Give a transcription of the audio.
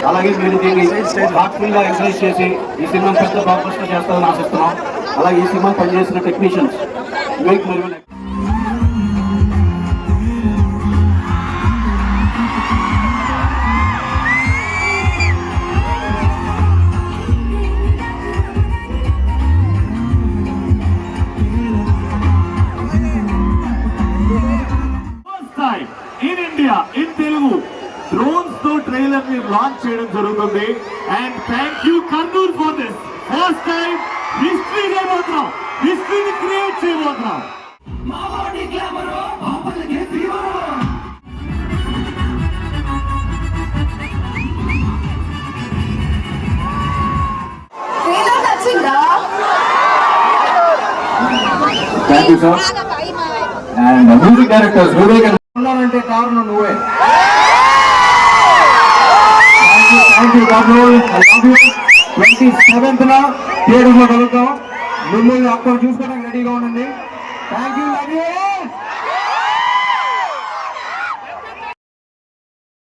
అలాగే మీరు దీన్ని హార్ట్ఫుల్ గా ఎంకరేజ్ చేసి ఈ సినిమా పెద్ద బ్లాక్ బస్టర్ చేస్తారని ఆశిస్తున్నాం. అలాగే ఈ సినిమా పనిచేసిన టెక్నీషియన్స్ మీకు మరియు in India, in Telugu, drones to trailer ni launch cheyadam jarugutundi and thank you Karnool for this. First time history cheyabothunam, history ni create cheyabothunam. Mavadi glamour, bapalage fever. Trailer nachinda? Thank you sir. And the music directors Vivek అంటే కారణం నువ్వే. Thank you Kurnool, I love you. 27th థియేటర్లో కలుద్దాం. మిమ్మల్ని అక్కడ చూసుకోవడానికి రెడీగా ఉండండి. Thank you, love you.